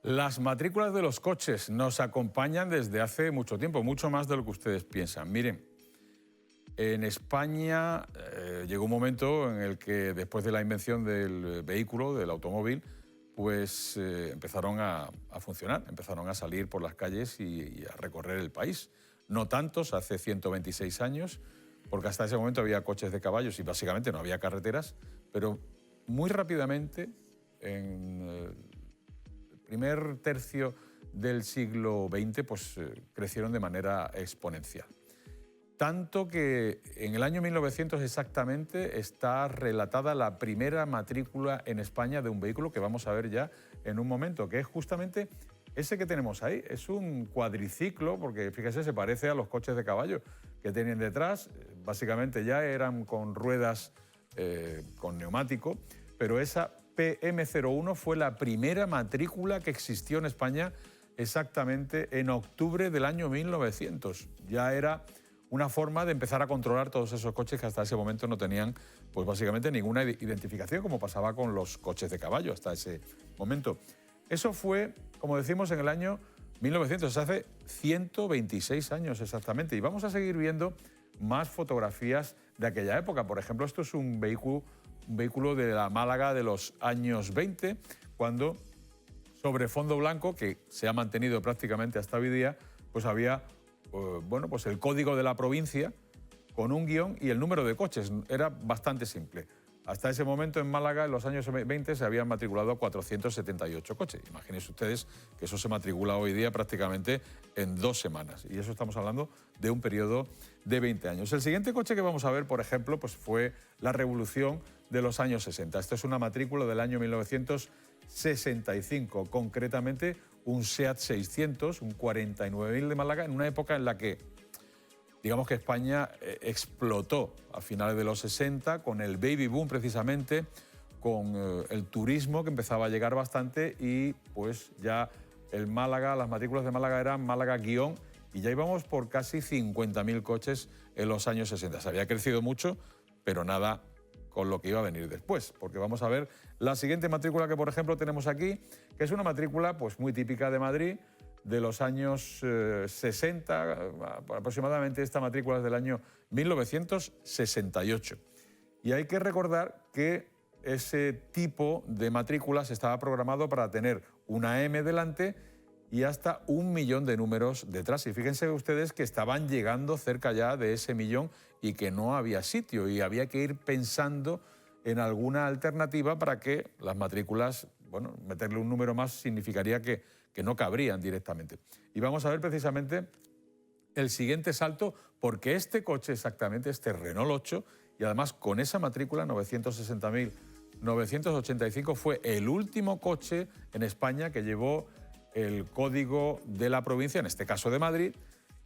Las matrículas de los coches nos acompañan desde hace mucho tiempo, mucho más de lo que ustedes piensan. Miren, en España llegó un momento en el que después de la invención del vehículo, del automóvil, pues empezaron a funcionar, empezaron a salir por las calles y a recorrer el país. No tantos, hace 126 años, porque hasta ese momento había coches de caballos y básicamente no había carreteras, pero muy rápidamente, en el primer tercio del siglo XX, pues crecieron de manera exponencial. Tanto que en el año 1900 exactamente está relatada la primera matrícula en España de un vehículo que vamos a ver ya en un momento, que es justamente ese que tenemos ahí. Es un cuadriciclo, porque fíjese, se parece a los coches de caballo que tienen detrás. Básicamente ya eran con ruedas con neumático, pero esa PM01 fue la primera matrícula que existió en España exactamente en octubre del año 1900. Ya era una forma de empezar a controlar todos esos coches que hasta ese momento no tenían, pues básicamente ninguna identificación, como pasaba con los coches de caballo hasta ese momento. Eso fue, como decimos, en el año 1900, hace 126 años exactamente. Y vamos a seguir viendo más fotografías de aquella época. Por ejemplo, esto es un vehículo de la Málaga de los años 20, cuando sobre fondo blanco, que se ha mantenido prácticamente hasta hoy día, pues había bueno, pues el código de la provincia con un guión y el número de coches. Era bastante simple. Hasta ese momento en Málaga, en los años 20, se habían matriculado 478 coches. Imagínense ustedes que eso se matricula hoy día prácticamente en 2 semanas. Y eso estamos hablando de un periodo de 20 años. El siguiente coche que vamos a ver, por ejemplo, pues fue la revolución de los años 60. Esto es una matrícula del año 1965, concretamente un SEAT 600, un 49.000 de Málaga, en una época en la que, digamos que España explotó a finales de los 60 con el baby boom precisamente, con el turismo que empezaba a llegar bastante y pues ya el Málaga, las matrículas de Málaga eran Málaga guión y ya íbamos por casi 50.000 coches en los años 60. Se había crecido mucho, pero nada con lo que iba a venir después, porque vamos a ver la siguiente matrícula que, por ejemplo, tenemos aquí, que es una matrícula pues muy típica de Madrid, de los años 60, aproximadamente esta matrícula es del año 1968. Y hay que recordar que ese tipo de matrículas estaba programado para tener una M delante y hasta 1 millón de números detrás. Y fíjense ustedes que estaban llegando cerca ya de ese millón y que no había sitio y había que ir pensando en alguna alternativa para que las matrículas, bueno, meterle un número más significaría que no cabrían directamente. Y vamos a ver precisamente el siguiente salto, porque este coche exactamente, este Renault 8, y además con esa matrícula 960.985, fue el último coche en España que llevó el código de la provincia, en este caso de Madrid,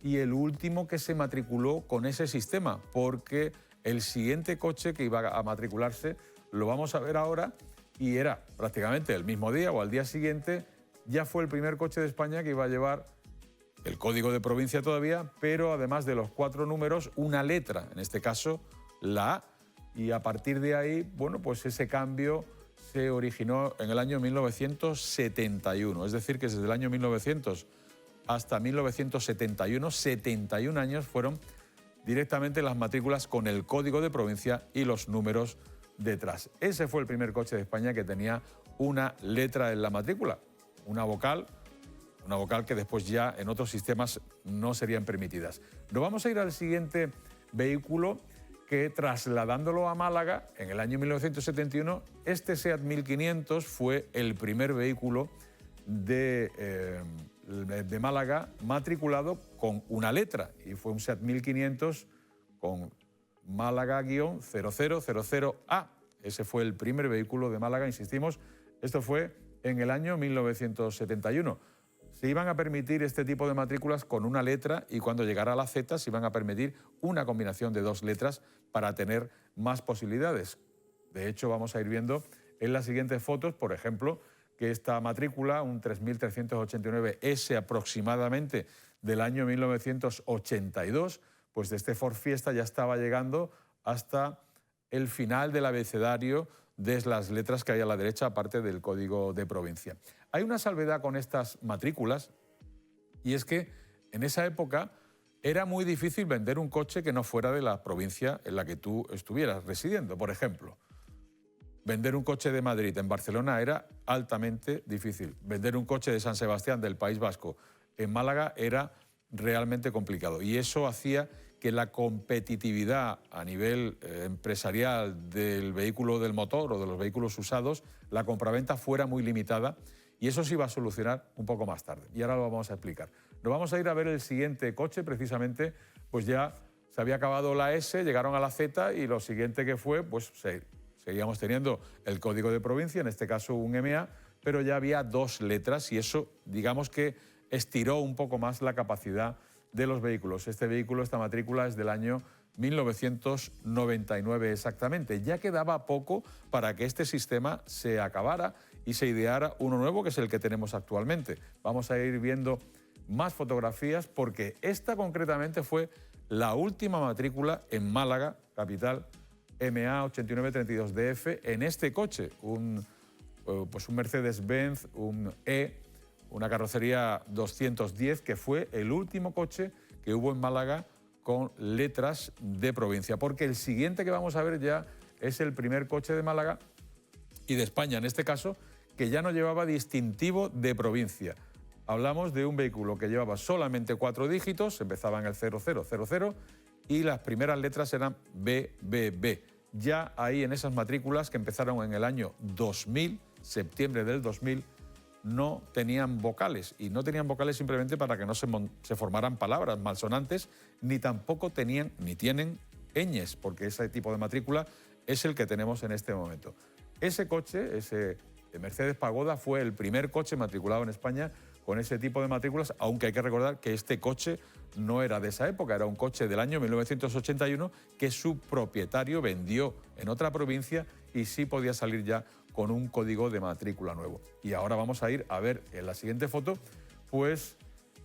y el último que se matriculó con ese sistema, porque el siguiente coche que iba a matricularse lo vamos a ver ahora y era prácticamente el mismo día o al día siguiente, ya fue el primer coche de España que iba a llevar el código de provincia todavía, pero además de los 4 números, una letra, en este caso la A, y a partir de ahí, bueno, pues ese cambio se originó en el año 1971, es decir, que desde el año 1900 hasta 1971, 71 años fueron directamente las matrículas con el código de provincia y los números detrás. Ese fue el primer coche de España que tenía una letra en la matrícula, una vocal que después ya en otros sistemas no serían permitidas. Nos vamos a ir al siguiente vehículo que, trasladándolo a Málaga en el año 1971, este SEAT 1500 fue el primer vehículo de Málaga matriculado con una letra y fue un SEAT 1500 con Málaga-0000A. Ese fue el primer vehículo de Málaga, insistimos, esto fue en el año 1971. Se iban a permitir este tipo de matrículas con una letra y cuando llegara a la Z se iban a permitir una combinación de 2 letras para tener más posibilidades. De hecho, vamos a ir viendo en las siguientes fotos, por ejemplo, que esta matrícula, un 3389S aproximadamente del año 1982, pues de este Ford Fiesta ya estaba llegando hasta el final del abecedario de las letras que hay a la derecha, aparte del código de provincia. Hay una salvedad con estas matrículas, y es que en esa época era muy difícil vender un coche que no fuera de la provincia en la que tú estuvieras residiendo. Por ejemplo, vender un coche de Madrid en Barcelona era altamente difícil. Vender un coche de San Sebastián, del País Vasco, en Málaga era realmente complicado. Y eso hacía que la competitividad a nivel empresarial del vehículo del motor o de los vehículos usados, la compraventa fuera muy limitada, y eso se iba a solucionar un poco más tarde. Y ahora lo vamos a explicar. Nos vamos a ir a ver el siguiente coche, precisamente, pues ya se había acabado la S, llegaron a la Z, y lo siguiente que fue, pues seguíamos teniendo el código de provincia, en este caso un MA, pero ya había 2 letras, y eso, digamos que estiró un poco más la capacidad de los vehículos. Este vehículo, esta matrícula, es del año 1999 exactamente. Ya quedaba poco para que este sistema se acabara y se ideara uno nuevo, que es el que tenemos actualmente. Vamos a ir viendo más fotografías, porque esta concretamente fue la última matrícula en Málaga, capital, MA 8932DF, en este coche, un Mercedes-Benz, un E, una carrocería 210, que fue el último coche que hubo en Málaga con letras de provincia, porque el siguiente que vamos a ver ya es el primer coche de Málaga y de España, en este caso, que ya no llevaba distintivo de provincia. Hablamos de un vehículo que llevaba solamente 4 dígitos, empezaba en el 0000, y las primeras letras eran BBB. Ya ahí, en esas matrículas que empezaron en el año 2000, septiembre del 2000, no tenían vocales, y no tenían vocales simplemente para que no se formaran palabras malsonantes, ni tampoco tenían ni tienen ñes, porque ese tipo de matrícula es el que tenemos en este momento. Ese coche, ese Mercedes Pagoda, fue el primer coche matriculado en España con ese tipo de matrículas, aunque hay que recordar que este coche no era de esa época, era un coche del año 1981 que su propietario vendió en otra provincia y sí podía salir ya con un código de matrícula nuevo. Y ahora vamos a ir a ver en la siguiente foto, pues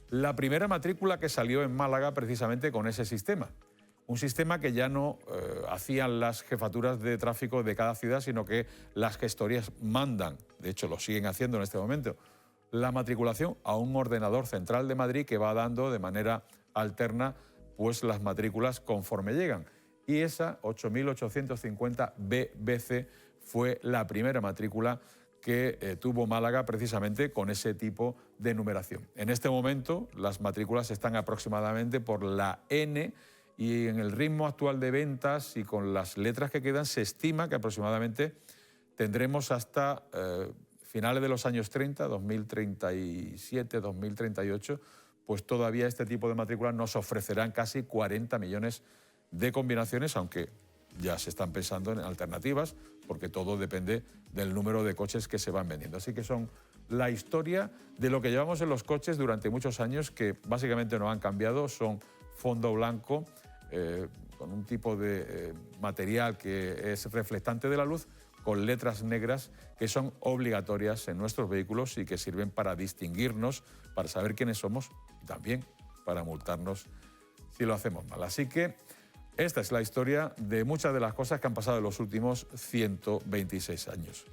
la primera matrícula que salió en Málaga precisamente con ese sistema. Un sistema que ya no hacían las jefaturas de tráfico de cada ciudad, sino que las gestorías mandan, de hecho lo siguen haciendo en este momento, la matriculación a un ordenador central de Madrid que va dando de manera alterna pues las matrículas conforme llegan. Y esa 8850 BBC fue la primera matrícula que tuvo Málaga precisamente con ese tipo de numeración. En este momento las matrículas están aproximadamente por la N, y en el ritmo actual de ventas y con las letras que quedan se estima que aproximadamente tendremos hasta finales de los años 30, 2037, 2038, pues todavía este tipo de matrículas nos ofrecerán casi 40 millones de combinaciones, aunque ya se están pensando en alternativas, porque todo depende del número de coches que se van vendiendo. Así que son la historia de lo que llevamos en los coches durante muchos años, que básicamente no han cambiado. Son fondo blanco, con un tipo de material que es reflectante de la luz, con letras negras que son obligatorias en nuestros vehículos y que sirven para distinguirnos, para saber quiénes somos y también para multarnos si lo hacemos mal. Así que esta es la historia de muchas de las cosas que han pasado en los últimos 126 años.